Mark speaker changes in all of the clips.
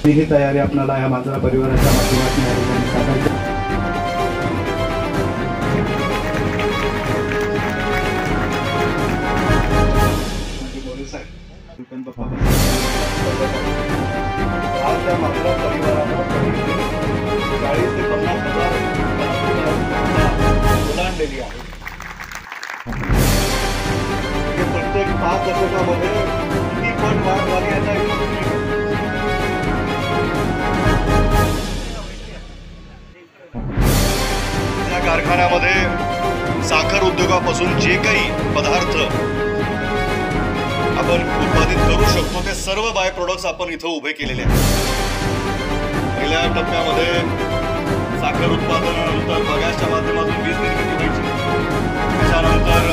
Speaker 1: ही तयारी आपल्याला या मांजरा परिवाराच्या माध्यमातून ओलांडलेली आहे. प्रत्येक 5 दशकामध्ये किती पण वाढ झाली याचा कारखान्यामध्ये साखर उद्योगापासून जे काही पदार्थ आपण उत्पादित करू शकतो ते सर्व बाय प्रोडक्ट्स आपण इथं उभे केलेले आहेत. पहिल्या टप्प्यामध्ये साखर उत्पादनानंतर बगॅसच्या माध्यमातून वीज निर्मिती व्हायची, त्याच्यानंतर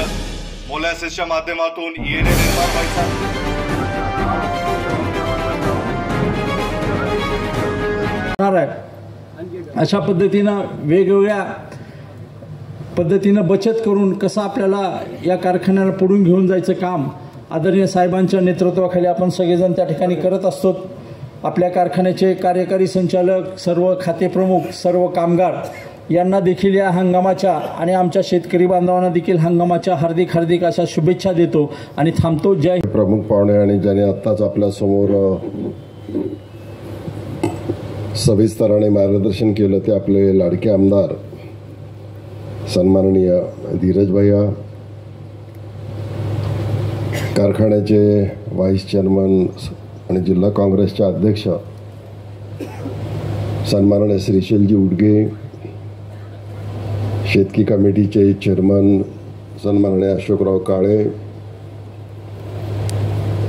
Speaker 1: मोलॅसिसच्या माध्यमातून ENA निर्माण व्हायचा.
Speaker 2: अशा पद्धतीनं वेगवेगळ्या पद्धतीनं बचत करून कसं आपल्याला या कारखान्याला पुढून घेऊन जायचं काम आदरणीय साहेबांच्या नेतृत्वाखाली आपण सगळेजण त्या ठिकाणी करत असतो. आपल्या कारखान्याचे कार्यकारी संचालक, सर्व खाते प्रमुख, सर्व कामगार यांना देखील या हंगामाच्या आणि आमच्या शेतकरी बांधवांना देखील हंगामाच्या हार्दिक हार्दिक अशा शुभेच्छा देतो आणि थांबतो. जय.
Speaker 3: प्रमुख पाहुणे आणि ज्याने आत्ताच आपल्या समोर सविस्तराने मार्गदर्शन केलं ते आपले लाडके आमदार सन्माननीय धीरज भैया, कारखान्याचे व्हाईस चेअरमन आणि जिल्हा काँग्रेसचे अध्यक्ष सन्माननीय श्रीशैलजी उडगे, शेतकी कमिटीचे चेअरमन सन्माननीय अशोकराव काळे,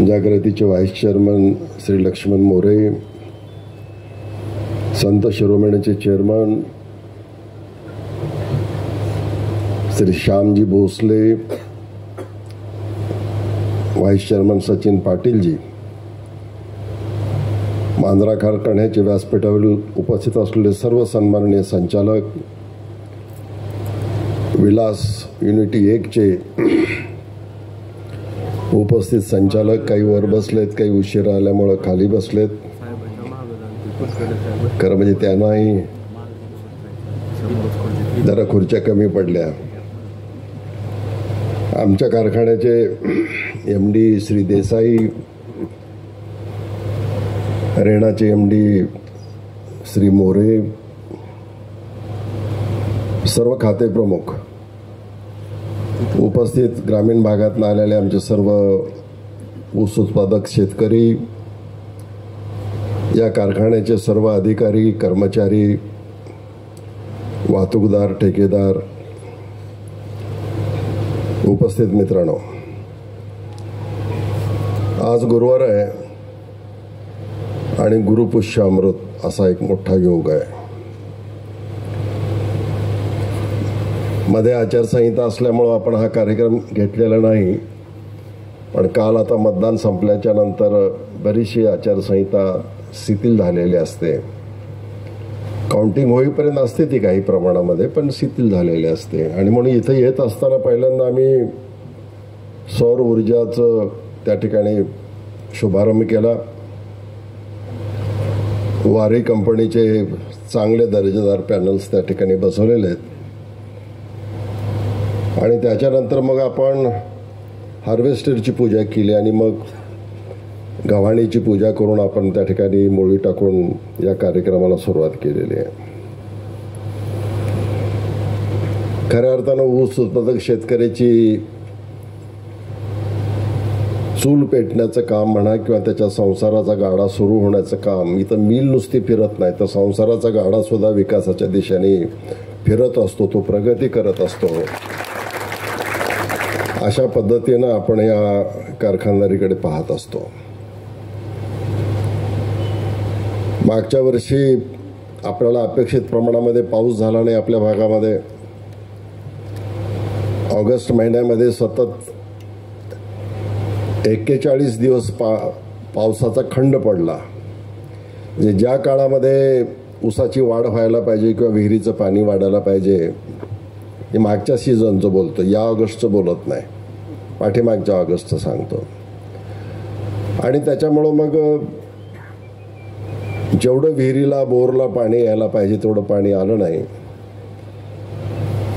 Speaker 3: जागृतीचे व्हाईस चेअरमन श्री लक्ष्मण मोरे, संत शिरोमणीचे chairman Shri Shyamji Bhosale, vice chairman Sachin Patilji, Manjara कारखान्याचे व्यासपीठावर उपस्थित असलेले सर्व सन्माननीय संचालक, विलास युनिटी 1चे उपस्थित संचालक काही वर बसलेत, काही उशिरा आल्यामुळं खाली बसलेत. खरं म्हणजे त्यांनाही जरा खुर्च्या कमी पडल्या. आमच्या कारखान्याचे MD श्री देसाई, रेणाचे MD श्री मोरे, सर्व खाते प्रमुख, उपस्थित ग्रामीण भागातून आलेले आमचे सर्व ऊस उत्पादक शेतकरी, या कारखान्याचे सर्व अधिकारी, कर्मचारी, वाहतूकदार, ठेकेदार, उपस्थित मित्रांनो, आज गुरुवार आहे आणि गुरुपुष्य अमृत असा एक मोठा योग आहे. मध्ये आचारसंहिता असल्यामुळं आपण हा कार्यक्रम घेतलेला नाही, पण काल आता मतदान संपल्याच्या नंतर बरीचशी आचारसंहिता शिथिल झालेली असते. काउंटिंग होईपर्यंत असते ती काही प्रमाणामध्ये, पण शिथिल झालेली असते. आणि म्हणून इथं येत असताना पहिल्यांदा आम्ही सौर ऊर्जाचं त्या ठिकाणी शुभारंभ केला. वारी कंपनीचे चांगले दर्जेदार पॅनल्स त्या ठिकाणी बसवलेले आहेत. आणि त्याच्यानंतर मग आपण हार्वेस्टरची पूजा केली आणि मग गव्हाणीची पूजा करून आपण त्या ठिकाणी मोळी टाकून या कार्यक्रमाला सुरुवात केलेली आहे. खऱ्या अर्थानं ऊस उत्पादक शेतकऱ्याची चूल पेटण्याचं काम म्हणा किंवा त्याच्या संसाराचा गाडा सुरू होण्याचं काम, इथं मिल नुसती फिरत नाही तर संसाराचा गाडा सुद्धा विकासाच्या दिशेने फिरत असतो, तो प्रगती करत असतो. अशा पद्धतीनं आपण या कारखानदारीकडे पाहत असतो. मागच्या वर्षी आपल्याला अपेक्षित प्रमाणामध्ये पाऊस झाला नाही आपल्या भागामध्ये. ऑगस्ट महिन्यामध्ये सतत 41 दिवस पावसाचा खंड पडला. म्हणजे ज्या काळामध्ये ऊसाची वाढ व्हायला पाहिजे किंवा विहिरीचं पाणी वाढायला पाहिजे, हे मागच्या सीझनचं बोलतो, या ऑगस्टचं बोलत नाही, पाठीमागच्या ऑगस्टचं सांगतो. आणि त्याच्यामुळं मग जेवढं विहिरीला बोरला पाणी यायला पाहिजे तेवढं पाणी आलं नाही.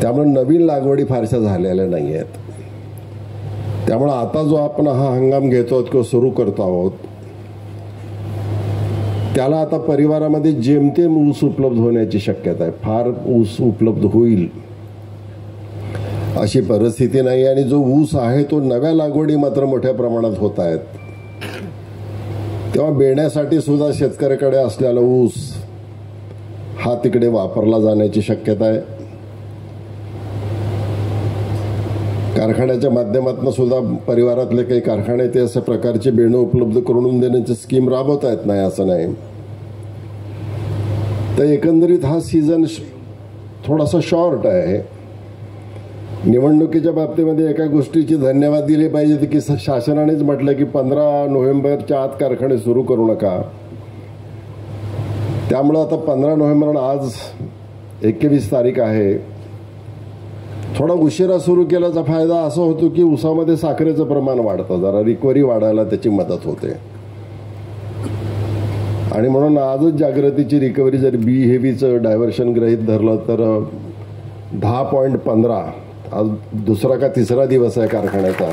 Speaker 3: त्यामुळे नवीन लागवडी फारशा झालेल्या नाही आहेत. त्यामुळं आता जो आपण हा हंगाम घेतो आहोत किंवा सुरू करतो आहोत, त्याला आता परिवारामध्ये जेमतेम ऊस उपलब्ध होण्याची शक्यता आहे. फार ऊस उपलब्ध होईल अशी परिस्थिती नाही. आणि जो ऊस आहे तो नव्या लागवडी मात्र मोठ्या प्रमाणात होत आहेत. तेव्हा बेण्यासाठी सुद्धा शेतकऱ्याकडे असलेला ऊस हा तिकडे वापरला जाण्याची शक्यता आहे. कारखान्याच्या माध्यमातून सुद्धा परिवारातले काही कारखाने ते अशा प्रकारचे बेणं उपलब्ध करून देण्याची स्कीम राबवता येत नाही असं नाही. तर एकंदरीत हा सीझन थोडासा शॉर्ट आहे. निवडणुकीच्या बाबतीमध्ये एका गोष्टीची धन्यवाद दिले पाहिजे की शासनानेच म्हटलं की 15 नोव्हेंबरच्या आत कारखाने सुरू करू नका. त्यामुळं आता 15 नोव्हेंबर, आज 21 तारीख आहे, थोडा उशिरा सुरू केल्याचा फायदा असा होतो की ऊसामध्ये साखरेचं प्रमाण वाढतं, जरा रिकव्हरी वाढायला त्याची मदत होते. आणि म्हणून आजच जागृतीची रिकव्हरी जर बी हेवीचं डायव्हर्शन गृहीत धरलं तर 10.15, आज दुसरा का तिसरा दिवस आहे कारखान्याचा,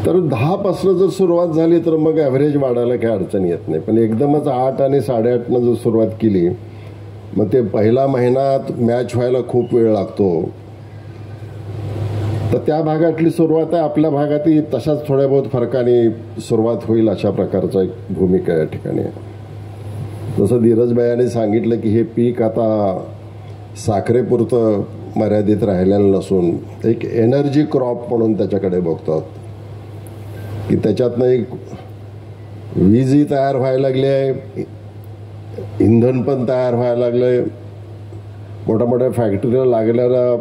Speaker 3: तर 10 जर सुरुवात झाली तर मग ॲव्हरेज वाढायला काही अडचण येत नाही. पण एकदमच 8 आणि 8:30 जर सुरुवात केली मग ते पहिला महिन्यात मॅच व्हायला खूप वेळ लागतो. तर त्या भागातली सुरुवात आहे, आपल्या भागातही तशाच थोड्या बहुत फरकाने सुरुवात होईल अशा प्रकारचा एक भूमिका या ठिकाणी. जसं धीरजभाईंनी सांगितलं की हे पीक आता साखरेपुरतं मर्यादित राहिलेलं नसून एक एनर्जी क्रॉप म्हणून त्याच्याकडे बघतात की त्याच्यातनं एक वीजही तयार व्हायला लागली आहे, इंधन पण तयार व्हायला लागलंय, मोठ्या मोठ्या फॅक्टरीला लागलेला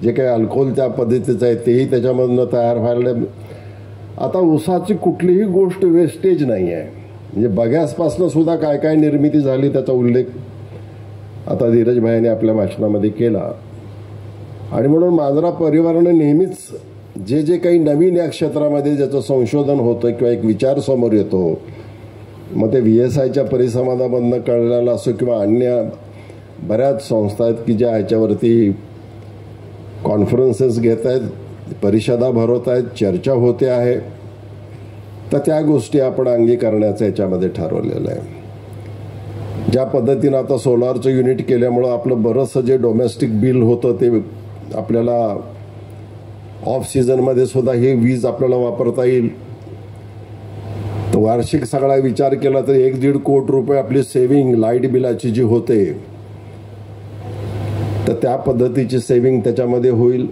Speaker 3: जे काही अल्कोहोल त्या पद्धतीचं आहे तेही त्याच्यामधनं तयार व्हायला. आता ऊसाची कुठलीही गोष्ट वेस्टेज नाही आहे. म्हणजे बगॅसपासनं सुद्धा काय काय निर्मिती झाली त्याचा उल्लेख आता धीरज भाईने आपल्या भाषणामध्ये केला. आणि म्हणून मांजरा परिवारानं नेहमीच जे जे काही नवीन या क्षेत्रामध्ये ज्याचं संशोधन होतं किंवा एक विचार समोर येतो, मग ते VSIच्या परिसंवादामधनं कळलेलं असो किंवा अन्य बऱ्याच संस्था आहेत की ज्या ह्याच्यावरती कॉन्फरन्सेस घेत आहेत, परिषदा भरवत आहेत, चर्चा होते आहे, तर त्या गोष्टी आपण अंगीकारण्याचं याच्यामध्ये ठरवलेलं आहे. ज्या पद्धतीनं आता सोलारचं युनिट केल्यामुळं आपलं बरंचसं जे डोमेस्टिक बिल होतं ते आपल्याला ऑफ सीझनमध्ये सुद्धा ही वीज आपल्याला वापरता येईल. तर वार्षिक सगळा विचार केला तर 1-1.5 कोटी रुपये आपली सेव्हिंग लाईट बिलाची जी होते, तर त्या पद्धतीची सेव्हिंग त्याच्यामध्ये होईल.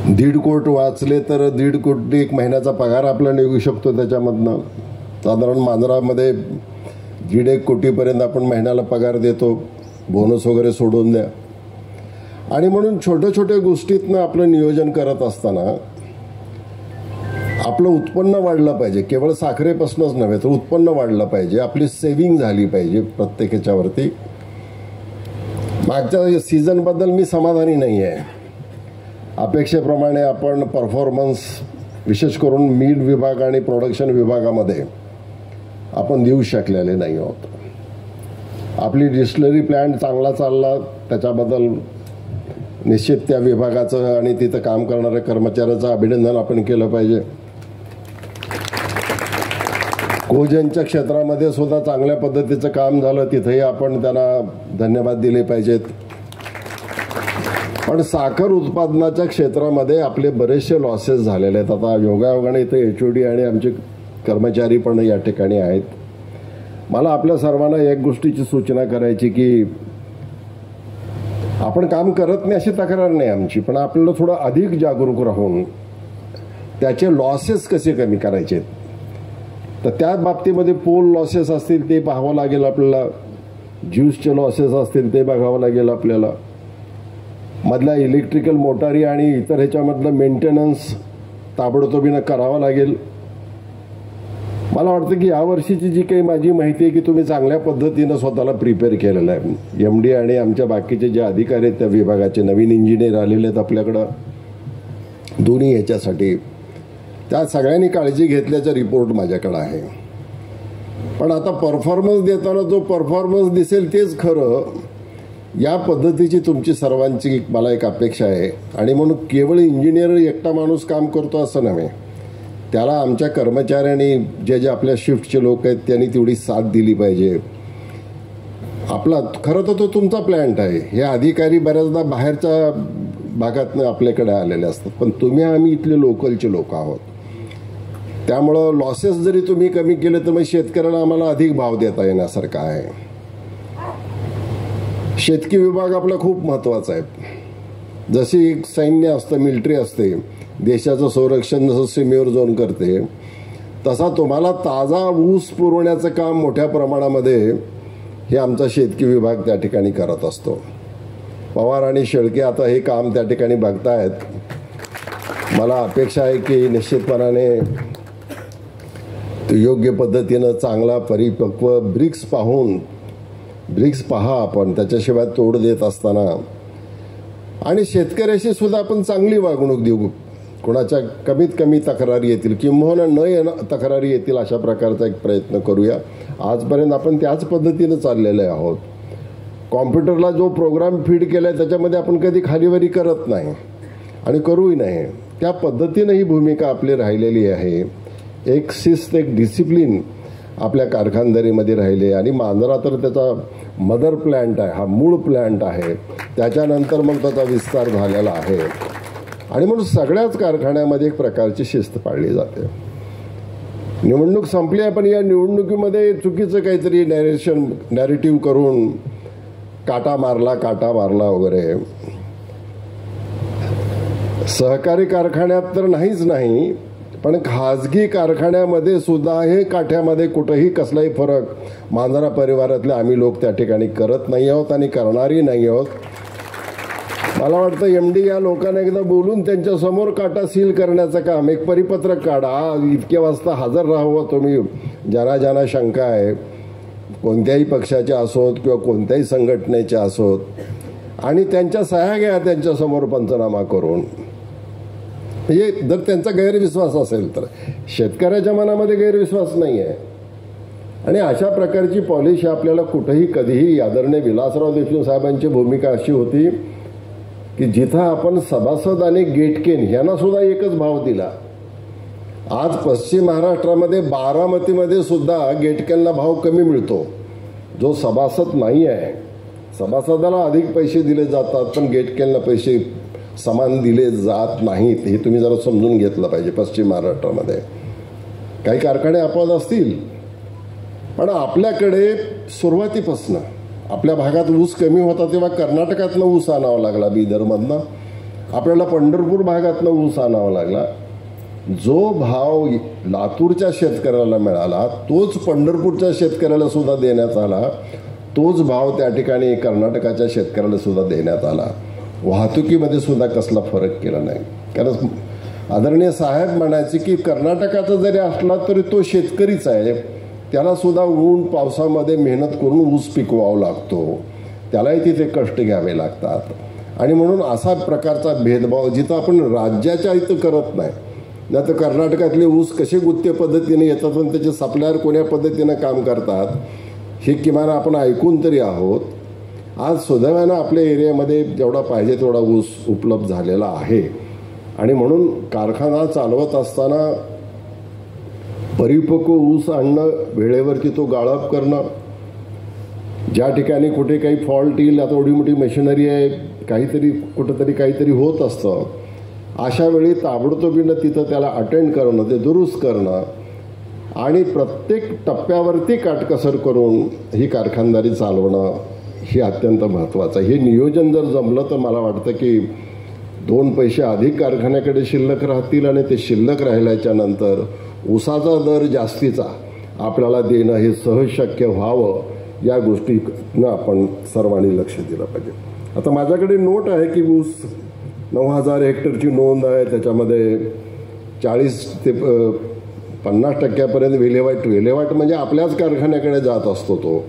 Speaker 3: 1.5 कोटी वाचले तर 1.5 कोटी एक महिन्याचा पगार आपला निघू शकतो त्याच्यामधनं. साधारण मांजरामध्ये 1.5 कोटीपर्यंत आपण महिन्याला पगार देतो, बोनस वगैरे सोडून द्या. आणि म्हणून छोट्या छोट्या गोष्टीतनं आपलं नियोजन करत असताना आपलं उत्पन्न वाढलं पाहिजे. केवळ साखरेपासूनच नव्हे तर उत्पन्न वाढलं पाहिजे, आपली सेव्हिंग झाली पाहिजे प्रत्येक ह्याच्यावरती. मागच्या सीझनबद्दल मी समाधानी नाही आहे. अपेक्षेप्रमाणे आपण परफॉर्मन्स विशेष करून मीठ विभाग आणि प्रोडक्शन विभागामध्ये आपण देऊ शकलेले नाही आहोत. आपली डिस्टिलरी प्लॅन्ट चांगला चालला, त्याच्याबद्दल निश्चित त्या विभागाचं आणि तिथं काम करणाऱ्या कर्मचाऱ्याचं अभिनंदन आपण केलं पाहिजे. कोजनच्या क्षेत्रामध्ये सुद्धा चांगल्या पद्धतीचं काम झालं, तिथेही आपण त्यांना धन्यवाद दिले पाहिजेत. पण साखर उत्पादनाच्या क्षेत्रामध्ये आपले बरेचसे लॉसेस झालेले आहेत. आता योगायोगाने इथे HOD आणि आमचे कर्मचारी पण या ठिकाणी आहेत. मला आपल्या सर्वांना एक गोष्टीची सूचना करायची की आपण काम करत नाही अशी तक्रार नाही आमची, पण आपल्याला थोडं अधिक जागरूक राहून त्याचे लॉसेस कसे कमी करायचे, तर त्या बाबतीमध्ये पोल लॉसेस असतील ते पाहावं लागेल आपल्याला, ज्यूसचे लॉसेस असतील ते बघावं लागेल आपल्याला, मधल्या इलेक्ट्रिकल मोटारी आणि इतर ह्याच्यामधलं मेंटेनन्स ताबडतोबीनं करावं लागेल. मला वाटतं की यावर्षीची जी काही माझी माहिती आहे की तुम्ही चांगल्या पद्धतीनं स्वतःला प्रिपेअर केलेलं आहे. MD आणि आमच्या बाकीचे जे अधिकारी आहेत त्या विभागाचे नवीन इंजिनियर आलेले आहेत आपल्याकडं दोन्ही ह्याच्यासाठी, त्या सगळ्यांनी काळजी घेतल्याचा रिपोर्ट माझ्याकडं आहे. पण आता परफॉर्मन्स देताना जो परफॉर्मन्स दिसेल तेच खरं, या पद्धतीची तुमची सर्वांची मला एक अपेक्षा आहे. आणि म्हणून केवळ इंजिनियर एकटा माणूस काम करतो असं नव्हे, त्याला आमच्या कर्मचाऱ्यांनी जे जे आपल्या शिफ्टचे लोक आहेत त्यांनी तेवढी साथ दिली पाहिजे. आपला खरं तर तो तुमचा प्लॅन्ट आहे. हे अधिकारी बऱ्याचदा बाहेरच्या भागातनं आपल्याकडे आलेले असतात, पण तुम्ही आम्ही इथले लोकलचे लोक आहोत. त्यामुळं लॉसेस जरी तुम्ही कमी केले तर मग शेतकऱ्याला आम्हाला अधिक भाव देता येण्यासारखा आहे. शेतकी विभाग आपला खूप महत्त्वाचा आहे. जशी सैन्य असतं, मिलिटरी असते, देशाचं संरक्षण जसं सीमेवर जाऊन करते, तसा तुम्हाला ताजा ऊस पुरवण्याचं काम मोठ्या प्रमाणामध्ये हे आमचा शेतकी विभाग त्या ठिकाणी करत असतो. पवार आणि शेळके आता हे काम त्या ठिकाणी बघतायत. मला अपेक्षा आहे की निश्चितपणाने योग्य पद्धतीनं चांगला परिपक्व ब्रिक्स पहा आपण, त्याच्याशिवाय तोड देत असताना. आणि शेतकऱ्याशी सुद्धा आपण चांगली वागणूक देऊ, कोणाच्या कमीत कमी तक्रारी येतील किंवा न तक्रारी येतील अशा प्रकारचा एक प्रयत्न करूया. आजपर्यंत आपण त्याच पद्धतीनं चाललेले आहोत. कॉम्प्युटरला जो प्रोग्राम फीड केला आहे त्याच्यामध्ये आपण कधी खालीवरी करत नाही आणि करूही नाही. त्या पद्धतीनं ही भूमिका आपली राहिलेली आहे. एक शिस्त, एक डिसिप्लिन आपल्या कारखानदारीमध्ये राहिले. आणि मांजरा तर त्याचा मदर प्लॅन्ट आहे, हा मूळ प्लॅन्ट आहे. त्याच्यानंतर मग त्याचा विस्तार झालेला आहे. आणि म्हणून सगळ्याच कारखान्यामध्ये एक प्रकारची शिस्त पाळली जाते. निवडणूक संपली आहे, पण या निवडणुकीमध्ये चुकीचं काहीतरी नॅरेटिव्ह करून काटा मारला वगैरे, सहकारी कारखान्यात तर नाहीच नाही, पण खाजगी कारखान्यामध्ये सुद्धा हे काठ्यामध्ये कुठंही कसलाही फरक मांजरा परिवारातले आम्ही लोक त्या ठिकाणी करत नाही आहोत आणि करणारही नाही आहोत. मला वाटतं MD या लोकांना एकदा बोलून त्यांच्यासमोर काटा सील करण्याचं काम, एक परिपत्रक काढा, इतक्या वाजता हजर राहावं तुम्ही, ज्यांना शंका आहे कोणत्याही पक्षाचे असोत किंवा कोणत्याही संघटनेचे असोत आणि त्यांच्या सह्या घ्या त्यांच्यासमोर पंचनामा करून. म्हणजे जर त्यांचा गैरविश्वास असेल तर शेतकऱ्याच्या मनामध्ये गैरविश्वास नाही आहे. आणि अशा प्रकारची पॉलिसी आपल्याला कुठेही कधीही आदरणीय विलासराव देशमुख साहेबांची भूमिका अशी होती की जिथं आपण सभासद आणि गेटकेन यांना सुद्धा एकच भाव दिला. आज पश्चिम महाराष्ट्रामध्ये बारामतीमध्ये सुद्धा गेटकेनला भाव कमी मिळतो. जो सभासद नाही आहे, सभासदाला अधिक पैसे दिले जातात पण गेटकेनला पैसे समान दिले जात नाहीत. हे तुम्ही जरा समजून घेतलं पाहिजे. पश्चिम महाराष्ट्रामध्ये काही कारखाने अपवाद असतील, पण आपल्याकडे सुरुवातीपासून आपल्या भागात ऊस कमी होता तेव्हा कर्नाटकातनं ऊस आणावा लागला, बिदरमधनं. आपल्याला पंढरपूर भागातनं ऊस आणावा लागला. जो भाव लातूरच्या शेतकऱ्याला मिळाला तोच पंढरपूरच्या शेतकऱ्याला सुद्धा देण्यात आला. तोच भाव त्या ठिकाणी कर्नाटकाच्या शेतकऱ्याला सुद्धा देण्यात आला. वाहतुकीमध्ये सुद्धा कसला फरक केला नाही. कारण आदरणीय साहेब म्हणायचे की कर्नाटकाचा जरी असला तरी तो शेतकरीच आहे, त्याला सुद्धा ऊन पावसामध्ये मेहनत करून ऊस पिकवावा लागतो, त्यालाही तिथे कष्ट घ्यावे लागतात. आणि म्हणून असा प्रकारचा भेदभाव जिथं आपण राज्याच्या इथं करत नाही, नाही तर कर्नाटकातले ऊस कसे गुत्ते पद्धतीने येतात आणि त्याचे सप्लायर कोण्या पद्धतीनं काम करतात हे किमान आपण ऐकून तरी आहोत. आज सुदैवानं आपल्या एरियामध्ये जेवढा पाहिजे तेवढा ऊस उपलब्ध झालेला आहे. आणि म्हणून कारखाना चालवत असताना परिपक्व ऊस आणणं, वेळेवरती तो गाळप करणं, ज्या ठिकाणी कुठे काही फॉल्ट येईल, आता एवढी मोठी मशिनरी आहे, काहीतरी कुठंतरी काहीतरी होत असतं, अशा वेळी ताबडतोबीनं तिथं त्याला अटेंड करणं, ते दुरुस्त करणं आणि प्रत्येक टप्प्यावरती काटकसर करून ही कारखानदारी चालवणं हे अत्यंत महत्त्वाचं आहे. हे नियोजन जर जमलं तर मला वाटतं की 2 पैसे अधिक कारखान्याकडे शिल्लक राहतील आणि ते शिल्लक राहिल्याच्या नंतर ऊसाचा दर जास्तीचा आपल्याला देणं हे सहज शक्य व्हावं. या गोष्टीनं आपण सर्वांनी लक्ष दिलं पाहिजे. आता माझ्याकडे नोट आहे की ऊस 9,000 हेक्टरची नोंद आहे, त्याच्यामध्ये 40 ते 50% विल्हेवाट म्हणजे आपल्याच कारखान्याकडे जात असतो तो.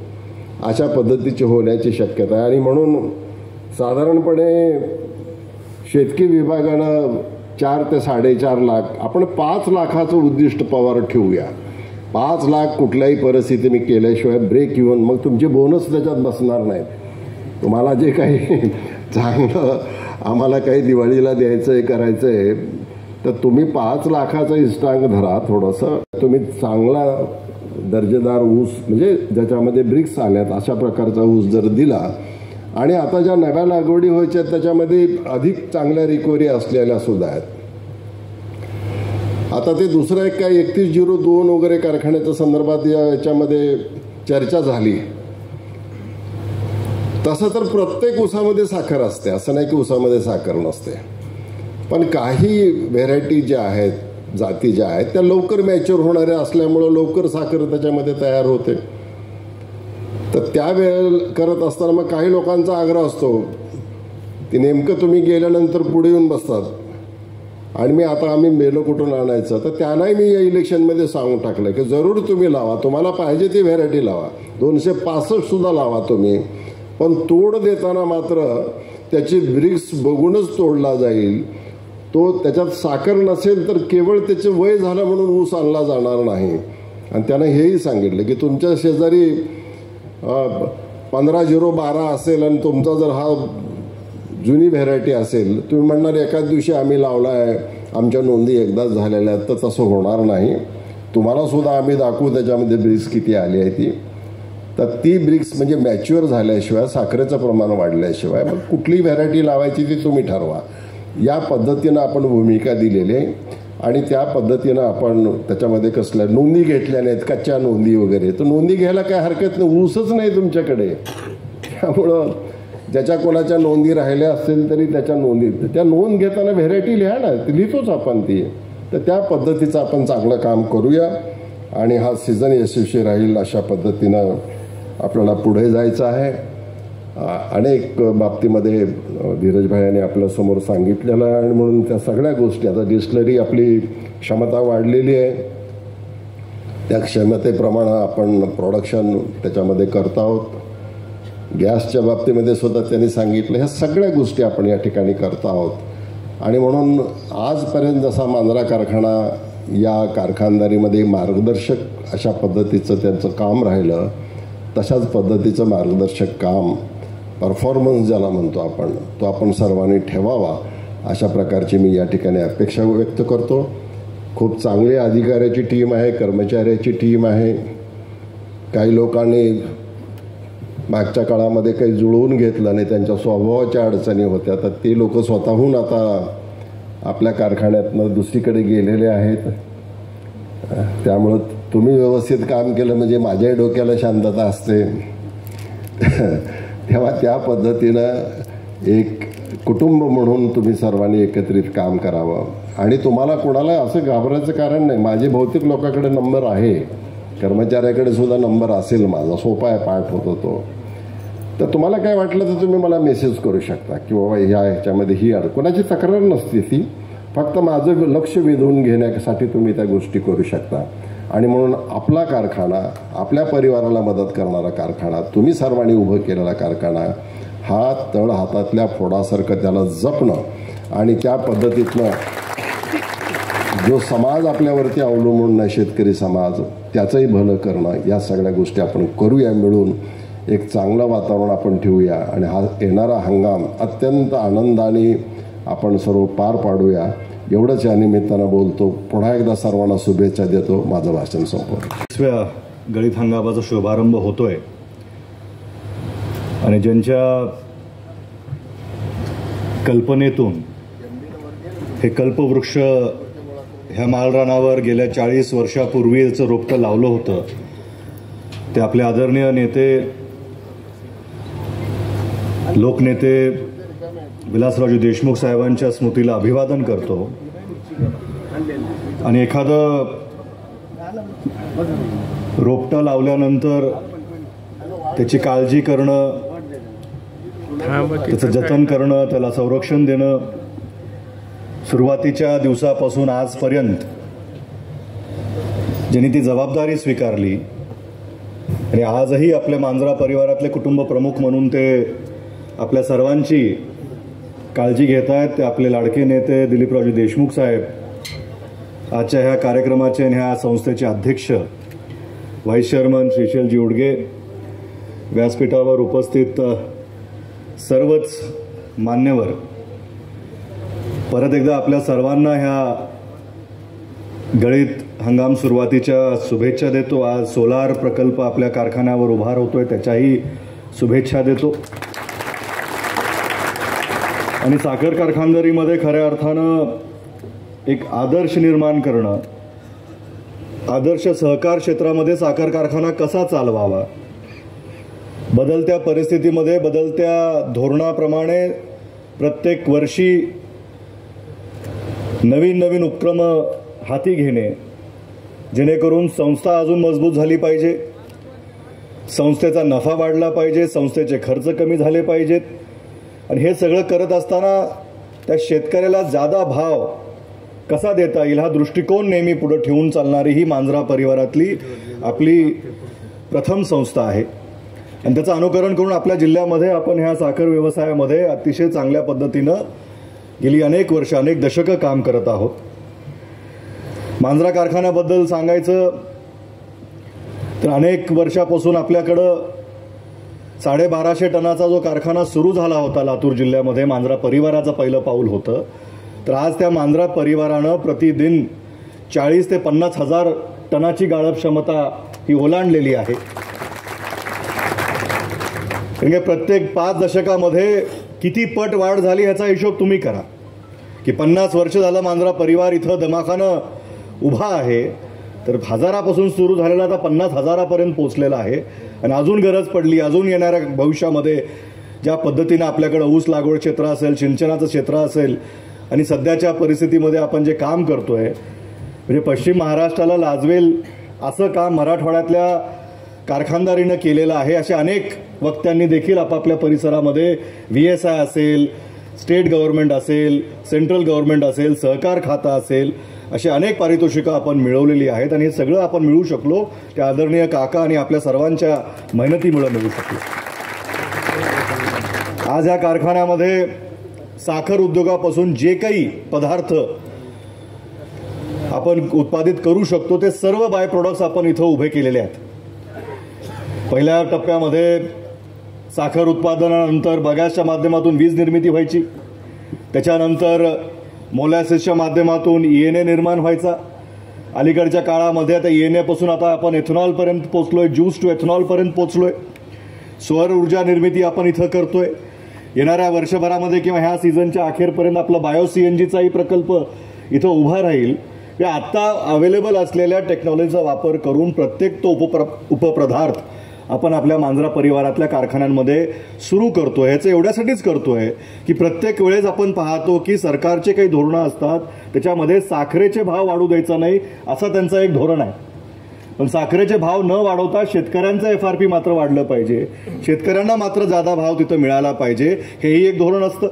Speaker 3: अशा पद्धतीची होण्याची शक्यता आहे. आणि म्हणून साधारणपणे शेतकी विभागानं 4 ते 4.5 लाख, आपण 5 लाखाचं उद्दिष्ट पवार ठेवूया. 5 लाख कुठल्याही परिस्थितीने केल्याशिवाय ब्रेक इव्हन, मग तुमचे बोनस त्याच्यात बसणार नाहीत. तुम्हाला जे काही चांगलं आम्हाला काही दिवाळीला द्यायचं आहे, करायचं आहे, तर तुम्ही 5 लाखाचा इष्टांक धरा. थोडंसं तुम्ही चांगला दर्जेदार ऊस म्हणजे ज्याच्यामध्ये ब्रिक्स आल्यात अशा प्रकारचा ऊस जर दिला आणि आता ज्या नव्या लागवडी व्हायच्या त्याच्यामध्ये अधिक चांगल्या रिकव्हरी असलेल्या सुद्धा आहेत. आता ते दुसरं एक काय 3102 वगैरे कारखान्याच्या संदर्भात याच्यामध्ये चर्चा झाली. तसं तर प्रत्येक ऊसामध्ये साखर असते, असं नाही की ऊसामध्ये साखर नसते. पण काही व्हेरायटी ज्या आहेत, जाती ज्या आहेत, त्या लवकर मॅच्युअर होणाऱ्या असल्यामुळं लवकर साखर त्याच्यामध्ये तयार होते. तर त्यावेळेला करत असताना मग काही लोकांचा आग्रह असतो की नेमकं तुम्ही गेल्यानंतर पुढे येऊन बसतात आणि मी आता आम्ही मेलो कुठून आणायचं. तर त्यांनाही मी या इलेक्शनमध्ये सांगून टाकलं की जरूर तुम्ही लावा, तुम्हाला पाहिजे ती व्हेरायटी लावा, 265 सुद्धा लावा तुम्ही, पण तोड देताना मात्र त्याची ब्रिक्स बघूनच तोडला जाईल. तो त्याच्यात साखर नसेल तर केवळ त्याचे वय झालं म्हणून ऊस आणला जाणार नाही. आणि त्यानं हेही सांगितलं की तुमच्या शेजारी 15-0-12 असेल आणि तुमचा जर हा जुनी व्हेरायटी असेल, तुम्ही म्हणणार एकाच दिवशी आम्ही लावला आहे, आमच्या नोंदी एकदाच झालेल्या आहेत, तर तसं होणार नाही. तुम्हाला सुद्धा आम्ही दाखवू त्याच्यामध्ये ब्रिक्स किती आली आहे ती. तर ती ब्रिक्स म्हणजे मॅच्युअर झाल्याशिवाय, साखरेचं प्रमाण वाढल्याशिवाय मग कुठली व्हेरायटी लावायची ती तुम्ही ठरवा. या पद्धतीनं आपण भूमिका दिलेली आहे आणि त्या पद्धतीनं आपण त्याच्यामध्ये कसल्या नोंदी घेतल्या नाहीत, कच्च्या नोंदी वगैरे. तर नोंदी घ्यायला काय हरकत नाही, ऊसच नाही तुमच्याकडे. त्यामुळं ज्याच्या कोणाच्या नोंदी राहिल्या असतील तरी त्याच्या नोंदी, त्या नोंद घेताना व्हेरायटी लिहा ना, ती लिहितोच आपण ती. तर त्या पद्धतीचं आपण चांगलं काम करूया आणि हा सीझन यशस्वी राहील अशा पद्धतीनं आपल्याला पुढे जायचं आहे. अनेक बाबतीमध्ये धीरजभाईंनी आपल्यासमोर सांगितलेलं आहे आणि म्हणून त्या सगळ्या गोष्टी, आता डिस्टिलरी आपली क्षमता वाढलेली आहे. त्या क्षमतेप्रमाणे आपण प्रोडक्शन त्याच्यामध्ये करत आहोत. गॅसच्या बाबतीमध्ये सुद्धा त्यांनी सांगितलं, ह्या सगळ्या गोष्टी आपण या ठिकाणी करत आहोत. आणि म्हणून आजपर्यंत जसा मांजरा कारखाना या कारखानदारीमध्ये मार्गदर्शक अशा पद्धतीचं त्यांचं काम राहिलं, तशाच पद्धतीचं मार्गदर्शक काम, परफॉर्मन्स ज्याला म्हणतो आपण, तो आपण सर्वांनी ठेवावा अशा प्रकारची मी या ठिकाणी अपेक्षा व्यक्त करतो. खूप चांगली अधिकाऱ्याची टीम आहे, कर्मचाऱ्याची टीम आहे. काही लोकांनी मागच्या काळामध्ये काही जुळवून घेतलं नाही, त्यांच्या स्वभावाच्या अडचणी होत्या, तर ते लोक स्वतःहून आता आपल्या कारखान्यातनं दुसरीकडे गेलेले आहेत. त्यामुळं तुम्ही व्यवस्थित काम केलं म्हणजे माझ्याही डोक्याला शांतता असते. तेव्हा त्या पद्धतीनं एक कुटुंब म्हणून तुम्ही सर्वांनी एकत्रित काम करावं. आणि तुम्हाला कोणाला असं घाबरायचं कारण नाही. माझे बहुतेक लोकांकडे नंबर आहे, कर्मचाऱ्याकडे सुद्धा नंबर असेल माझा, सोपा आहे, पाठ होतो तो. तर तुम्हाला काय वाटलं तर तुम्ही मला मेसेज करू शकता की बाबा ह्याच्यामध्ये ही कोणाची तक्रार नसते ती, फक्त माझं लक्ष वेधून घेण्यासाठी तुम्ही त्या गोष्टी करू शकता. आणि म्हणून आपला कारखाना, आपल्या परिवाराला मदत करणारा कारखाना, तुम्ही सर्वांनी उभं केलेला कारखाना, हा तळ हातातल्या फोडासारखं त्याला जपणं आणि त्या पद्धतीतनं जो समाज आपल्यावरती अवलंबून नाही, शेतकरी समाज, त्याचंही भलं करणं, या सगळ्या गोष्टी आपण करूया मिळून. एक चांगलं वातावरण आपण ठेवूया आणि हा येणारा हंगाम अत्यंत आनंदाने आपण सर्व पार पाडूया. एवढंच या निमित्तानं बोलतो. पुन्हा एकदा सर्वांना शुभेच्छा देतो. माझं भाषण संपवतो.
Speaker 1: 20व्या गळीत हंगामाचा शुभारंभ होतोय आणि ज्यांच्या कल्पनेतून हे कल्पवृक्ष ह्या माळरानावर गेल्या 40 वर्षापूर्वीचं रोपटं लावलं होतं, ते आपले आदरणीय नेते, लोकनेते विलासरावजी देशमुख साहेबांच्या स्मृतीला अभिवादन करतो. आणि एखादं रोपटं लावल्यानंतर त्याची काळजी करणं, त्याचं जतन करणं, त्याला संरक्षण देणं, सुरुवातीच्या दिवसापासून आजपर्यंत ज्यांनी ती जबाबदारी स्वीकारली आणि आजही आपल्या मांजरा परिवारातले कुटुंब प्रमुख म्हणून ते आपल्या सर्वांची काळजी घेत आहेत, ते आपले लाडके नेते दिलीपरावजी देशमुख साहेब, आजच्या ह्या कार्यक्रमाचे आणि ह्या संस्थेचे अध्यक्ष व्हाईस चेअरमन श्रीशैलजी उडगे, व्यासपीठावर उपस्थित सर्वच मान्यवर, परत एकदा आपल्या सर्वांना ह्या गळीत हंगाम सुरुवातीच्या शुभेच्छा देतो. आज सोलार प्रकल्प आपल्या कारखान्यावर उभार होतोय, त्याच्याही शुभेच्छा देतो. आणि साखर कारखानदारीमध्ये खऱ्या अर्थानं एक आदर्श निर्माण करणं, आदर्श सहकार क्षेत्रामध्ये साखर कारखाना कसा चालवावा, बदलत्या परिस्थितीमध्ये बदलत्या धोरणाप्रमाणे प्रत्येक वर्षी नवीन नवीन उपक्रम हाती घेणे, जेणेकरून संस्था अजून मजबूत झाली पाहिजे, संस्थेचा नफा वाढला पाहिजे, संस्थेचे खर्च कमी झाले पाहिजेत. आणि हे सगळं करत असताना त्या शेतकऱ्याला जादा भाव कसा देता येईल हा दृष्टिकोन नेहमी पुढे ठेवून चालणारी ही मांजरा परिवारातली आपली प्रथम संस्था आहे. आणि त्याचं अनुकरण करून आपल्या जिल्ह्यामध्ये आपण ह्या साखर व्यवसायामध्ये अतिशय चांगल्या पद्धतीनं गेली अनेक वर्ष, अनेक दशकं काम करत आहोत. मांजरा कारखान्याबद्दल सांगायचं तर अनेक वर्षापासून आपल्याकडं 1250 टनाचा जो कारखाना सुरू झाला होता लातूर जिल्ह्यामध्ये, मांजरा परिवाराचं पहिलं पाऊल होतं. तर आज त्या मांजरा परिवारानं प्रतिदिन 40 ते 50 हजार टनाची गाळप क्षमता ही ओलांडलेली आहे. म्हणजे प्रत्येक 5 दशकामध्ये किती पट वाढ झाली ह्याचा हिशोब तुम्ही करा की 50 वर्ष झालं मांजरा परिवार इथं दमाखानं उभा आहे, तर हजारापासून सुरू झालेला आता 50,000पर्यंत पोहोचलेला आहे. आणि अजून गरज पडली, अजून येणाऱ्या भविष्यामध्ये ज्या पद्धतीनं आपल्याकडे ऊस लागवड क्षेत्र असेल, सिंचनाचं क्षेत्र असेल, आणि सध्याच्या परिस्थितीमध्ये आपण जे काम करतोय म्हणजे पश्चिम महाराष्ट्राला लाजवेल असं काम मराठवाड्यातल्या कारखानदारीनं केलेलं आहे. अशा अनेक वक्त्यांनी देखील आपापल्या परिसरामध्ये VSI असेल, स्टेट गव्हर्नमेंट असेल, सेंट्रल गव्हर्नमेंट असेल, सहकार खाता असेल, अशी अनेक पारितोषिकं आपण मिळवलेली आहेत आणि हे सगळं आपण मिळवू शकलो त्या आदरणीय काका आणि आपल्या सर्वांच्या मेहनतीमुळे मिळू शकलो. आज या कारखान्यामध्ये साखर उद्योगापासून जे काही पदार्थ आपण उत्पादित करू शकतो ते सर्व बाय प्रोडक्ट्स आपण इथं उभे केलेले आहेत. पहिल्या टप्प्यामध्ये साखर उत्पादनानंतर बगॅसच्या माध्यमातून वीज निर्मिती व्हायची, त्याच्यानंतर मोलॅसिसच्या माध्यमातून ENA निर्माण व्हायचा. अलीकडच्या काळामध्ये आता ENAपासून आता आपण एथेनॉलपर्यंत पोहोचलोय, ज्यूस टू एथेनॉलपर्यंत पोहोचलोय. सौर ऊर्जा निर्मिती आपण इथं करतोय. येणाऱ्या वर्षभरामध्ये किंवा ह्या सीझनच्या अखेरपर्यंत आपला बायो CNGचाही प्रकल्प इथं उभा राहील. या आत्ता अवेलेबल असलेल्या टेक्नॉलॉजीचा वापर करून प्रत्येक तो उपपदार्थ आपण आपल्या मांजरा परिवारातल्या कारखान्यांमध्ये सुरू करतोय. ह्याचं एवढ्यासाठीच करतोय की प्रत्येक वेळेस आपण पाहतो की सरकारचे काही धोरणं असतात, त्याच्यामध्ये साखरेचे भाव वाढू द्यायचा नाही असं त्यांचं एक धोरण आहे. पण साखरेचे भाव न वाढवता शेतकऱ्यांचं FRP मात्र वाढलं पाहिजे, शेतकऱ्यांना मात्र जादा भाव तिथं मिळाला पाहिजे, हेही एक धोरण असतं.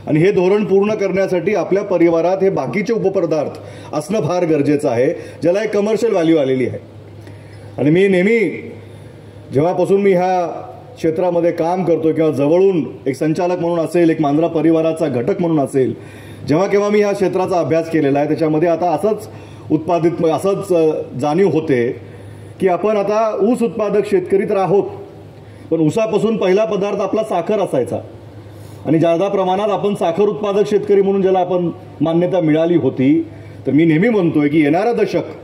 Speaker 1: आणि हे धोरण पूर्ण करण्यासाठी आपल्या परिवारात हे बाकीचे उपपदार्थ असणं फार गरजेचं आहे, ज्याला एक कमर्शियल व्हॅल्यू आलेली आहे. आणि मी नेहमी जेव्हापासून मी ह्या क्षेत्रामध्ये काम करतो किंवा जवळून एक संचालक म्हणून असेल, एक मांजरा परिवाराचा घटक म्हणून असेल, जेव्हा केव्हा मी ह्या क्षेत्राचा अभ्यास केलेला आहे, त्याच्यामध्ये आता असंच जाणीव होते की आपण आता ऊस उत्पादक शेतकरी तर आहोत, पण ऊसापासून पहिला पदार्थ आपला साखर असायचा आणि जादा प्रमाणात आपण साखर उत्पादक शेतकरी म्हणून ज्याला आपण मान्यता मिळाली होती. तर मी नेहमी म्हणतोय की येणारा दशक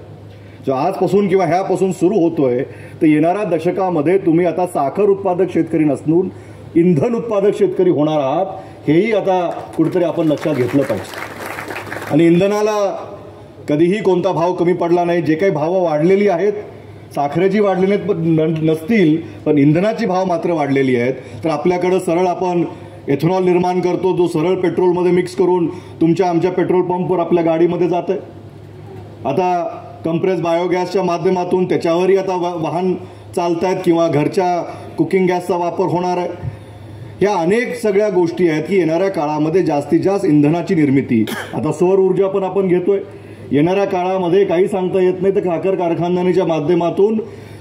Speaker 1: जो आजपासून किंवा ह्यापासून सुरू होतोय, तर येणाऱ्या दशकामध्ये तुम्ही आता साखर उत्पादक शेतकरी नसून इंधन उत्पादक शेतकरी होणार आहात, हेही आता कुठेतरी आपण लक्षात घेतलं पाहिजे. आणि इंधनाला कधीही कोणता भाव कमी पडला नाही. जे काही भाव वाढलेली आहेत, साखरेची वाढलेली नसतील पण इंधनाची भाव मात्र वाढलेली आहेत. तर आपल्याकडं सरळ आपण एथेनॉल निर्माण करतो, जो सरळ पेट्रोलमध्ये मिक्स करून तुमच्या आमच्या पेट्रोल पंपवर आपल्या गाडीमध्ये जात आहे. आता कंप्रेस बायोगॅसच्या माध्यमातून त्याच्यावरही आता वाहन चालत आहेत किंवा घरच्या कुकिंग गॅसचा वापर होणार आहे. ह्या अनेक सगळ्या गोष्टी आहेत की येणाऱ्या काळामध्ये जास्तीत जास्त इंधनाची निर्मिती. आता सौर ऊर्जा पण आपण घेतोय. येणाऱ्या काळामध्ये काही सांगता येत नाही तर साखर कारखान्यांच्या माध्यमातून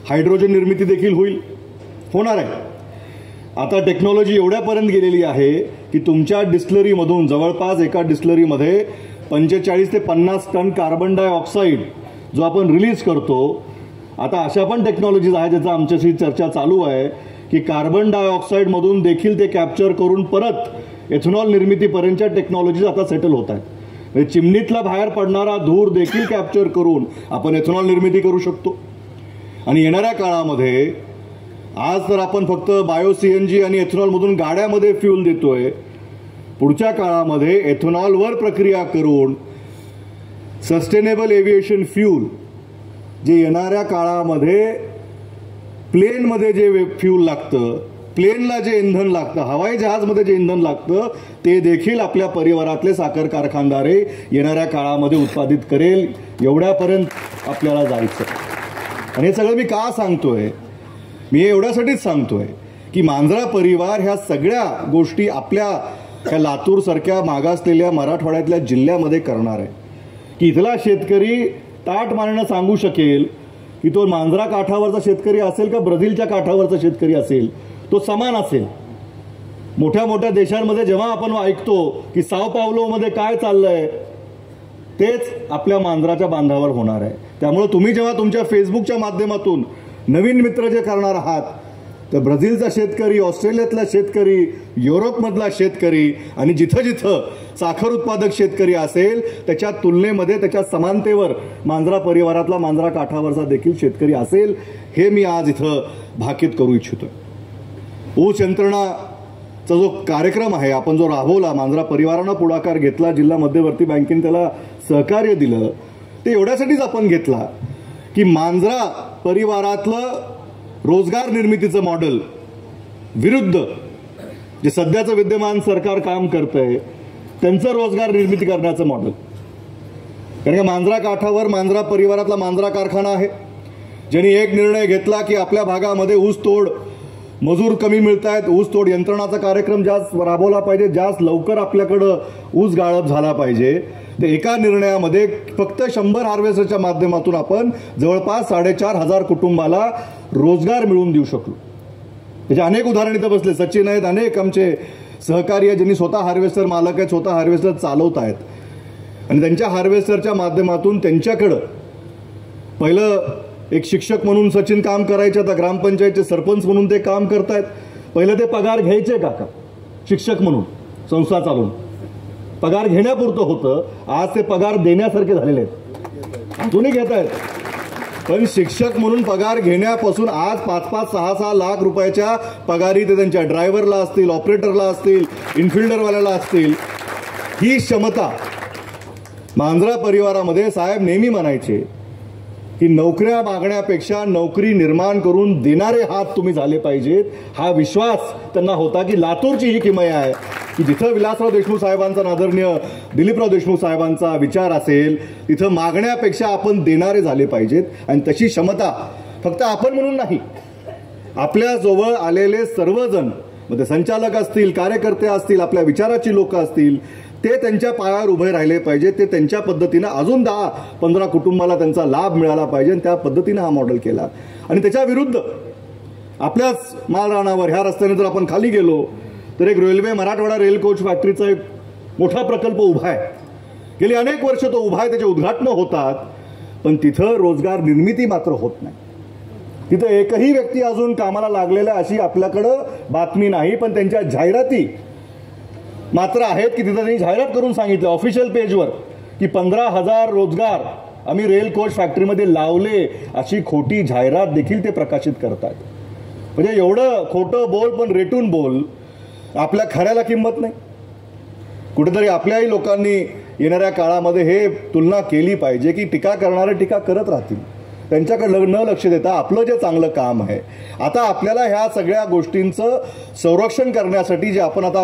Speaker 1: हायड्रोजन निर्मिती देखील होणार आहे. आता टेक्नॉलॉजी एवढ्यापर्यंत गेलेली आहे की तुमच्या डिस्टिलरीमधून जवळपास एका डिस्टिलरीमध्ये 45 ते 50 टन कार्बन डायऑक्साईड जो आपण रिलीज करतो. आता अशा पण टेक्नॉलॉजीज आहेत ज्याचा आमच्याशी चर्चा चालू आहे की कार्बन डायऑक्साईड मधून देखील ते कॅप्चर करून परत एथेनॉल निर्मितीपर्यंतच्या टेक्नॉलॉजीज आता सेटल होत आहेत. म्हणजे चिमणीतला बाहेर पडणारा धूर देखील कॅप्चर करून आपण एथेनॉल निर्मिती करू शकतो. आणि येणाऱ्या काळामध्ये आज तर आपण फक्त बायो CNG आणि एथेनॉलमधून गाड्यामध्ये फ्यूल देतोय. पुढच्या काळामध्ये एथेनॉलवर प्रक्रिया करून सस्टेनेबल एव्हिएशन फ्यूल जे येणाऱ्या काळामध्ये प्लेनमध्ये जे फ्यूल लागतं, प्लेनला जे इंधन लागतं, हवाई जहाजमध्ये जे इंधन लागतं, ते देखील आपल्या परिवारातले साखर कारखानदारे येणाऱ्या काळामध्ये उत्पादित करेल. एवढ्यापर्यंत आपल्याला जायचं. आणि हे सगळं मी का सांगतोय? मी एवढ्यासाठीच सांगतोय की मांजरा परिवार ह्या सगळ्या गोष्टी आपल्या ह्या लातूरसारख्या मागासलेल्या मराठवाड्यातल्या जिल्ह्यामध्ये करणार आहे. की इथला शेतकरी ताट मानेनं सांगू शकेल की तो मांजरा काठावरचा शेतकरी असेल का ब्राझीलच्या काठावरचा शेतकरी असेल, तो समान असेल. मोठ्या मोठ्या देशांमध्ये जेव्हा आपण ऐकतो की साओ पावलोमध्ये काय चाललंय, तेच आपल्या मांजराच्या बांधावर होणार आहे. त्यामुळे तुम्ही जेव्हा तुमच्या फेसबुकच्या माध्यमातून नवीन मित्र जे करणार आहात, तर ब्राझीलचा शेतकरी, ऑस्ट्रेलियातला शेतकरी, युरोपमधला शेतकरी आणि जिथं जिथं साखर उत्पादक शेतकरी असेल त्याच्या तुलनेमध्ये त्याच्या समानतेवर मांजरा परिवारातला मांजरा काठावरचा देखील शेतकरी असेल, हे मी आज इथं भाकीत करू इच्छितोय. ऊस यंत्रणाचा जो कार्यक्रम आहे आपण जो राबवला, मांजरा परिवारानं पुढाकार घेतला, जिल्हा मध्यवर्ती बँकेने त्याला सहकार्य दिलं, ते एवढ्यासाठीच आपण घेतला की मांजरा परिवारातलं रोजगार निर्मितीचं मॉडेल विरुद्ध जे सध्याचं विद्यमान सरकार काम करतंय त्यांचं रोजगार निर्मिती करण्याचं मॉडेल. कारण की मांजरा काठावर मांजरा परिवारातला मांजरा कारखाना आहे, ज्यांनी एक निर्णय घेतला की आपल्या भागामध्ये ऊस तोड मजूर कमी मिळत आहेत, ऊस तोड यंत्रणाचा कार्यक्रम जास्त राबवला पाहिजे, जास्त लवकर आपल्याकडं ऊस गाळप झाला पाहिजे. तर एका निर्णयामध्ये फक्त 100 हार्वेस्टरच्या माध्यमातून आपण जवळपास 4,500 कुटुंबाला रोजगार मिळवून देऊ शकलो. त्याचे अनेक उदाहरण इथं बसले, सचिन आहेत, अनेक आमचे सहकारी आहेत ज्यांनी स्वतः हार्वेस्टर मालक आहेत, स्वतः हार्वेस्टर चालवत आहेत आणि त्यांच्या हार्वेस्टरच्या माध्यमातून त्यांच्याकडं पहिलं एक शिक्षक म्हणून सचिन काम करायचे, आता ग्रामपंचायतचे सरपंच म्हणून ते काम करतायत. पहिलं ते पगार घ्यायचे काका, शिक्षक म्हणून संस्था चालवून पगार घेण्यापुरतं होतं, आज ते पगार देण्यासारखे झालेले आहेत, अजूनही घेत आहेत. पण शिक्षक म्हणून पगार घेण्यापासून आज 5-5, 6-6 लाख रुपयाच्या पगारी ते त्यांच्या ड्रायव्हरला असतील, ऑपरेटरला असतील, इनफिल्डरवाल्याला असतील. ही क्षमता मांजरा परिवारामध्ये साहेब नेहमी म्हणायचे की नोकऱ्या मागण्यापेक्षा नोकरी निर्माण करून देणारे हात तुम्ही झाले पाहिजेत. हा विश्वास त्यांना होता की लातूरची ही किमया आहे की जिथं विलासराव देशमुख साहेबांचा, आदरणीय दिलीपराव देशमुख साहेबांचा विचार असेल तिथं मागण्यापेक्षा आपण देणारे झाले पाहिजेत. आणि तशी क्षमता फक्त आपण म्हणून नाही, आपल्या जवळ आलेले सर्वजण, म्हणजे संचालक असतील, कार्यकर्ते असतील, आपल्या विचाराची लोक असतील, ते त्यांच्या पायावर उभे राहिले पाहिजे. ते त्यांच्या पद्धतीनं अजून 10-15 कुटुंबाला त्यांचा लाभ मिळाला पाहिजे आणि त्या पद्धतीनं हा मॉडेल केला. आणि त्याच्या विरुद्ध आपल्याच मालरानावर ह्या रस्त्याने जर आपण खाली गेलो तर एक रेल्वे, मराठवाडा रेल कोच फॅक्टरीचा एक मोठा प्रकल्प उभा आहे. गेली अनेक वर्ष तो उभा आहे, त्याचे उद्घाटनं होतात, पण तिथं रोजगार निर्मिती मात्र होत नाही. तिथं एकही व्यक्ती अजून कामाला लागलेला अशी आपल्याकडं बातमी नाही. पण त्यांच्या जाहिराती मात्र आहेत की तिथं त्यांनी जाहिरात करून सांगितलं ऑफिशियल पेजवर की 15,000 रोजगार आम्ही रेल कोच फॅक्टरीमध्ये लावले, अशी खोटी जाहिरात देखील ते प्रकाशित करतात. म्हणजे एवढं खोटं बोल पण रेटून बोल, आपल्या खऱ्याला किंमत नाही. कुठेतरी आपल्याही लोकांनी येणाऱ्या काळामध्ये हे तुलना केली पाहिजे की टीका करणारे टीका करत राहतील, त्यांच्याकडे न लक्ष देता आपलं जे चांगलं काम आहे, आता आपल्याला ह्या सगळ्या गोष्टींचं संरक्षण करण्यासाठी जे आपण आता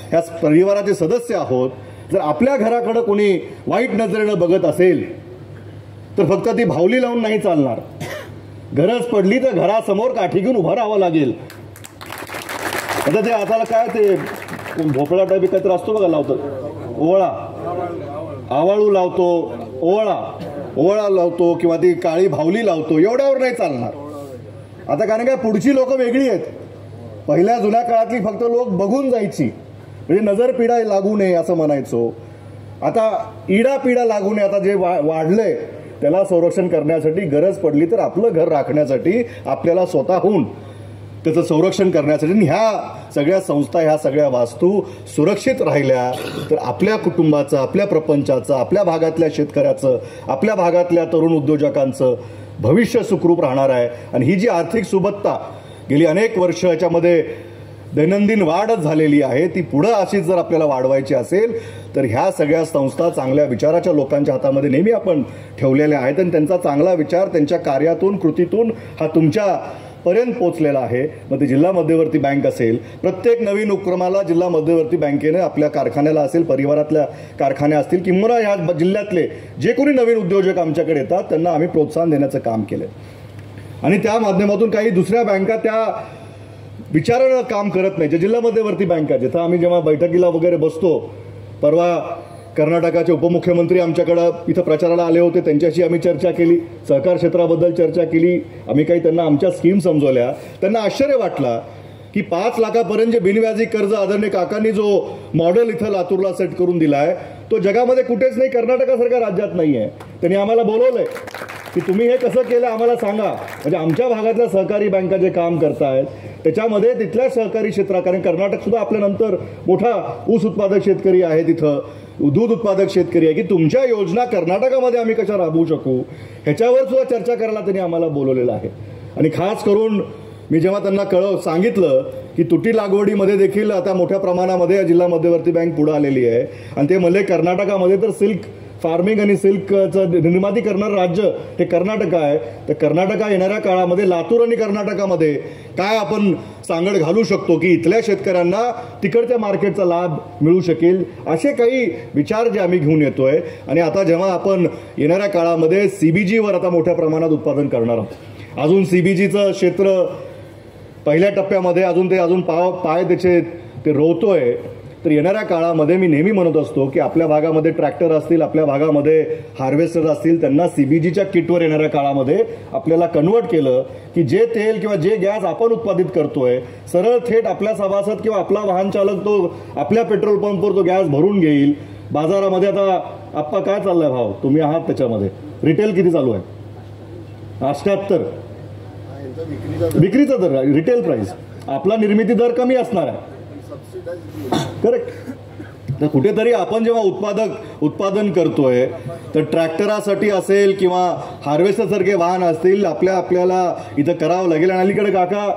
Speaker 1: ह्या परिवाराचे सदस्य आहोत, जर आपल्या घराकडे कोणी वाईट नजरेनं बघत असेल तर फक्त ती भावली लावून नाही चालणार. गरज पडली तर घरासमोर काठी घेऊन उभं राहावं लागेल. आता ते आता काय ते भोपळा टाईप काहीतरी असतो बघा, लावतो ओवळा, आवाळू लावतो, ओवळा लावतो किंवा ती काळी भावली लावतो, एवढ्यावर नाही चालणार. आता कारण काय पुढची लोक वेगळी आहेत. पहिल्या जुन्या काळातली फक्त लोक बघून जायची, म्हणजे नजर पिढा लागू नये असं म्हणायचो. आता इडा पिढा लागू नये. आता जे वाढलंय त्याला संरक्षण करण्यासाठी गरज पडली तर आपलं घर राखण्यासाठी आपल्याला स्वतःहून त्याचं संरक्षण करण्यासाठी ह्या सगळ्या संस्था, ह्या सगळ्या वास्तू सुरक्षित राहिल्या तर आपल्या कुटुंबाचं, आपल्या प्रपंचाचं, आपल्या भागातल्या शेतकऱ्याचं, आपल्या भागातल्या तरुण उद्योजकांचं भविष्य सुखरूप राहणार आहे. आणि ही जी आर्थिक सुबत्ता गेली अनेक वर्ष याच्यामध्ये दैनंदिन वाढच झालेली आहे, ती पुढं अशीच जर आपल्याला वाढवायची असेल तर ह्या सगळ्या संस्था चांगल्या विचाराच्या लोकांच्या हातामध्ये नेहमी आपण ठेवलेल्या आहेत आणि त्यांचा चांगला विचार त्यांच्या कार्यातून, कृतीतून हा तुमच्या पर्यंत पोहोचलेला आहे. मग ते जिल्हा मध्यवर्ती बँक असेल, प्रत्येक नवीन उपक्रमाला जिल्हा मध्यवर्ती बँकेने आपल्या कारखान्याला असेल, परिवारातल्या कारखान्या असतील किंवा या जिल्ह्यातले जे कोणी नवीन उद्योजक आमच्याकडे येतात त्यांना आम्ही प्रोत्साहन देण्याचं काम केलं. आणि त्या माध्यमातून काही दुसऱ्या बँका त्या विचारानं काम करत नाही. जे जिल्हा मध्यवर्ती बँका, जिथं आम्ही जेव्हा बैठकीला वगैरे बसतो, परवा कर्नाटकाचे उपमुख्यमंत्री आमच्याकडं इथं प्रचाराला आले होते, त्यांच्याशी आम्ही चर्चा केली, सहकार क्षेत्राबद्दल चर्चा केली, आम्ही काही त्यांना आमच्या स्कीम समजवल्या. त्यांना आश्चर्य वाटला की 5 लाखापर्यंत जे बिनव्याजी कर्ज आदरणीय काकांनी जो मॉडेल इथं लातूरला सेट करून दिला आहे तो जगामध्ये कुठेच नाही, कर्नाटकासारख्या राज्यात नाही आहे. त्यांनी आम्हाला बोलवलंय की तुम्ही हे कसं केलं आम्हाला सांगा. म्हणजे आमच्या भागातल्या सहकारी बँका जे काम करतायत त्याच्यामध्ये तिथल्या सहकारी क्षेत्रात, कारण कर्नाटक सुद्धा आपल्यानंतर मोठा ऊस उत्पादक शेतकरी आहे, तिथं दूध उत्पादक शेतकरी आहे, की तुमच्या योजना कर्नाटकामध्ये आम्ही कशा राबवू शकू ह्याच्यावर सुद्धा चर्चा करायला त्यांनी आम्हाला बोलवलेलं आहे. आणि खास करून मी जेव्हा त्यांना सांगितलं की तुटी लागवडीमध्ये देखील आता मोठ्या प्रमाणामध्ये जिल्हा मध्यवर्ती बँक पुढे आलेली आहे आणि ते म्हणले कर्नाटकामध्ये तर सिल्क फार्मिंग आणि सिल्कचं निर्माती करणारं राज्य हे कर्नाटक आहे. तर कर्नाटक येणाऱ्या काळामध्ये लातूर आणि कर्नाटकामध्ये काय आपण सांगड घालू शकतो की इथल्या शेतकऱ्यांना तिकडच्या मार्केटचा लाभ मिळू शकेल, असे काही विचार जे आम्ही घेऊन येतोय. आणि आता जेव्हा आपण येणाऱ्या काळामध्ये CBGवर आता मोठ्या प्रमाणात उत्पादन करणार आहोत, अजून CBGचं क्षेत्र पहिल्या टप्प्यामध्ये अजून पाय त्याचे ते रोवतोय, तर येणाऱ्या काळामध्ये मी नेहमी म्हणत असतो की आपल्या भागामध्ये ट्रॅक्टर असतील, आपल्या भागामध्ये हार्वेस्टर असतील, त्यांना CBGच्या किटवर येणाऱ्या काळामध्ये आपल्याला कन्वर्ट केलं की जे तेल किंवा जे गॅस आपण उत्पादित करतोय सरळ थेट आपल्या सभासद किंवा आपला वाहन चालक तो आपल्या पेट्रोल पंपवर तो गॅस भरून घेईल. बाजारामध्ये आता आप्पा काय चाललाय भाव, तुम्ही आहात त्याच्यामध्ये, रिटेल किती चालू आहे? 78 विक्रीचा दर, रिटेल प्राइस. आपला निर्मिती दर कमी असणार आहे. करेक्ट. तर कुठेतरी आपण जेव्हा उत्पादन करतोय तर ट्रॅक्टरासाठी असेल किंवा हार्वेस्टर सारखे वाहन असतील आपल्याला इथं करावं लागेल. आणि अलीकडे काका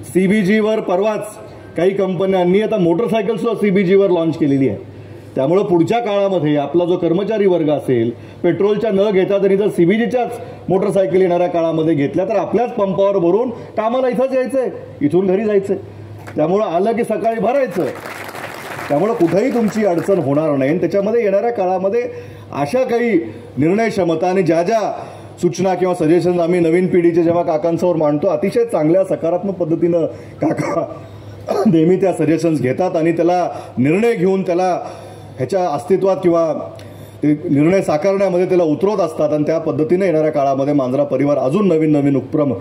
Speaker 1: CBGवर परवाच काही कंपन्यांनी आता मोटरसायकल सुद्धा CBGवर लॉन्च केलेली आहे. त्यामुळे पुढच्या काळामध्ये आपला जो कर्मचारी वर्ग असेल पेट्रोलच्या न घेता तरी जर CBGच्याच मोटरसायकल येणाऱ्या काळामध्ये घेतल्या तर आपल्याच पंपावर भरून कामाला इथंच यायचंय, इथून घरी जायचंय. त्यामुळं आलं की सकाळी भरायचं. त्यामुळे कुठेही तुमची अडचण होणार नाही. त्याच्यामध्ये येणाऱ्या काळामध्ये अशा काही निर्णय क्षमता आणि ज्या ज्या सूचना किंवा सजेशन आम्ही नवीन पिढीचे जेव्हा काकांसमोर मांडतो अतिशय चांगल्या सकारात्मक पद्धतीनं काका नेहमी त्या सजेशन्स घेतात आणि त्याला निर्णय घेऊन त्याला ह्याच्या अस्तित्वात किंवा ते निर्णय साकारण्यामध्ये त्याला उतरवत असतात. आणि त्या पद्धतीने येणाऱ्या काळामध्ये मांजरा परिवार अजून नवीन उपक्रम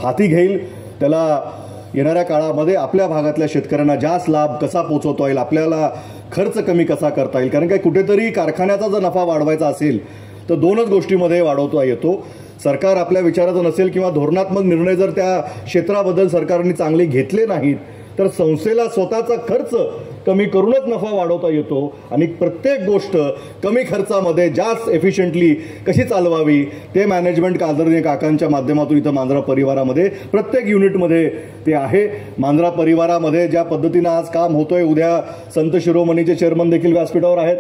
Speaker 1: हाती घेईल. त्याला येणाऱ्या काळामध्ये आपल्या भागातल्या शेतकऱ्यांना जास्त लाभ कसा पोचवता येईल, आपल्याला खर्च कमी कसा करता येईल. कारण काय कुठेतरी कारखान्याचा जर नफा वाढवायचा असेल तर दोनच गोष्टीमध्ये वाढवता येतो. सरकार आपल्या विचाराचं नसेल किंवा धोरणात्मक निर्णय जर त्या क्षेत्राबद्दल सरकारने चांगले घेतले नाहीत तर संस्थेला स्वतःचा खर्च कमी करूनच नफा वाढवता येतो. आणि प्रत्येक गोष्ट कमी खर्चामध्ये जास्त एफिशियंटली कशी चालवावी ते मॅनेजमेंट आदरणीय काकांच्या माध्यमातून इथं मांजरा परिवारामध्ये प्रत्येक युनिटमध्ये ते आहे. मांजरा परिवारामध्ये ज्या पद्धतीनं आज काम होतोय, उद्या संत शिरोमणीचे चेअरमन देखील व्यासपीठावर आहेत.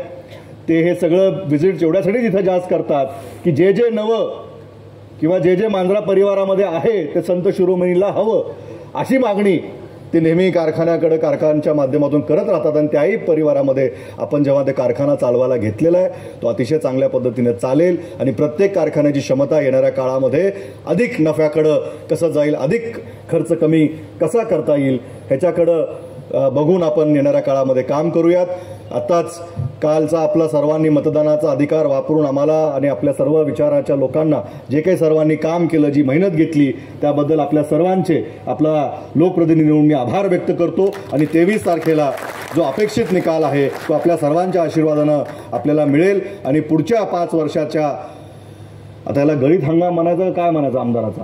Speaker 1: ते हे सगळं व्हिजिट एवढ्यासाठी तिथं जास्त करतात की जे नवं किंवा जे मांजरा परिवारामध्ये आहे ते संत शिरोमणीला हवं अशी मागणी ते नेहमी कारखान्याकडे कारखान्याच्या माध्यमातून करत राहतात. आणि त्याही परिवारामध्ये आपण जेव्हा ते कारखाना चालवायला घेतलेला आहे तो अतिशय चांगल्या पद्धतीने चालेल आणि प्रत्येक कारखान्याची क्षमता येणाऱ्या काळामध्ये अधिक नफ्याकडं कसं जाईल, अधिक खर्च कमी कसा करता येईल ह्याच्याकडं बघून आपण येणाऱ्या काळामध्ये काम करूयात. आत्ताच कालचा आपला सर्वांनी मतदानाचा अधिकार वापरून आम्हाला आणि आपल्या सर्व विचाराच्या लोकांना जे काही सर्वांनी काम केलं, जी मेहनत घेतली त्याबद्दल आपल्या सर्वांचे आपला लोकप्रतिनिधी म्हणून मी आभार व्यक्त करतो. आणि 23 तारखेला जो अपेक्षित निकाल आहे तो आपल्या सर्वांच्या आशीर्वादानं आपल्याला मिळेल. आणि पुढच्या 5 वर्षाच्या आता याला गळीत हंगाम म्हणायचं काय म्हणायचं आमदाराचा,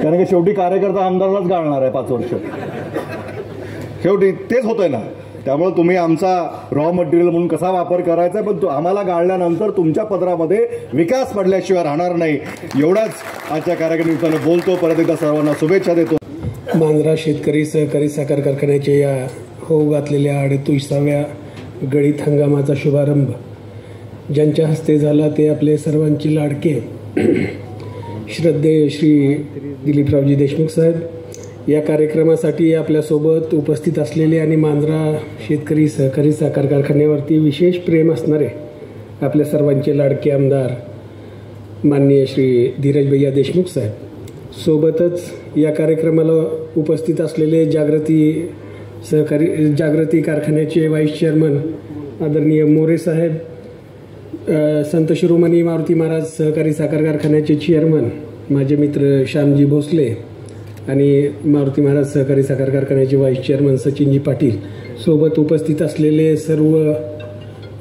Speaker 1: कारण की शेवटी कार्यकर्ता आमदारालाच गाळणार आहे 5 वर्ष, शेवटी तेच होतंय ना. त्यामुळे तुम्ही आमचा रॉ मटेरियल म्हणून कसा वापर करायचा पण आम्हाला गाळल्यानंतर तुमच्या पदरामध्ये विकास पडल्याशिवाय राहणार नाही. एवढाच आजच्या कार्यक्रमाने बोलतो. परत एकदा सर्वांना शुभेच्छा देतो.
Speaker 4: मांजरा शेतकरी सहकारी साखर कारखान्याच्या या होऊ घातलेल्या 38व्या गळीत हंगामाचा शुभारंभ ज्यांच्या हस्ते झाला ते आपले सर्वांचे लाडके श्रद्धेय श्री दिलीपरावजी देशमुख साहेब. या कार्यक्रमासाठी आपल्यासोबत उपस्थित असलेले आणि मांजरा शेतकरी सहकारी साखर कारखान्यावरती विशेष प्रेम असणारे आपल्या सर्वांचे लाडके आमदार माननीय श्री धीरज भैया देशमुख साहेब, सोबतच या कार्यक्रमाला उपस्थित असलेले जागृती कारखान्याचे व्हाईस चेअरमन आदरणीय मोरे साहेब, संत शिरोमणी मारुती महाराज सहकारी साखर कारखान्याचे चेअरमन माझे मित्र श्यामजी भोसले आणि मारुती महाराज सहकारी साखर कारखान्याचे व्हाईस चेअरमन सचिनजी पाटील, सोबत उपस्थित असलेले सर्व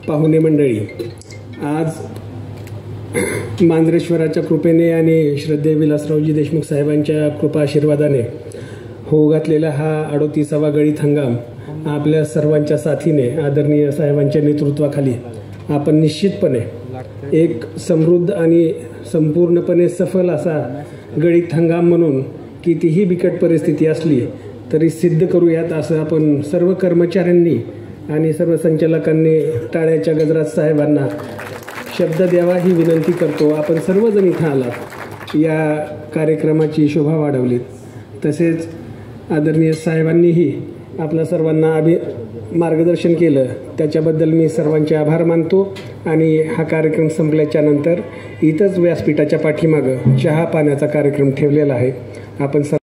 Speaker 4: पाहुणे मंडळी, आज मांजरेश्वराच्या कृपेने आणि श्रद्धेय विलासरावजी देशमुख साहेबांच्या कृपा आशीर्वादाने होऊ घातलेला हा 38वा गळीत हंगाम आपल्या सर्वांच्या साथीने आदरणीय साहेबांच्या नेतृत्वाखाली आपण निश्चितपणे एक समृद्ध आणि संपूर्णपणे सफल असा गळीत हंगाम म्हणून कितीही बिकट परिस्थिती असली तरी सिद्ध करूयात असं आपण सर्व कर्मचाऱ्यांनी आणि सर्व संचालकांनी टाळ्याच्या गजरात साहेबांना शब्द द्यावा ही विनंती करतो. आपण सर्वजण इथं आलात, या कार्यक्रमाची शोभा वाढवलीत. तसेच आदरणीय साहेबांनीही आपल्या सर्वांना मार्गदर्शन केलं त्याच्याबद्दल मी सर्वांचे आभार मानतो. आणि हा कार्यक्रम संपल्याच्या नंतर इथंच व्यासपीठाच्या पाठीमागं चहा पाण्याचा कार्यक्रम ठेवलेला आहे. आपण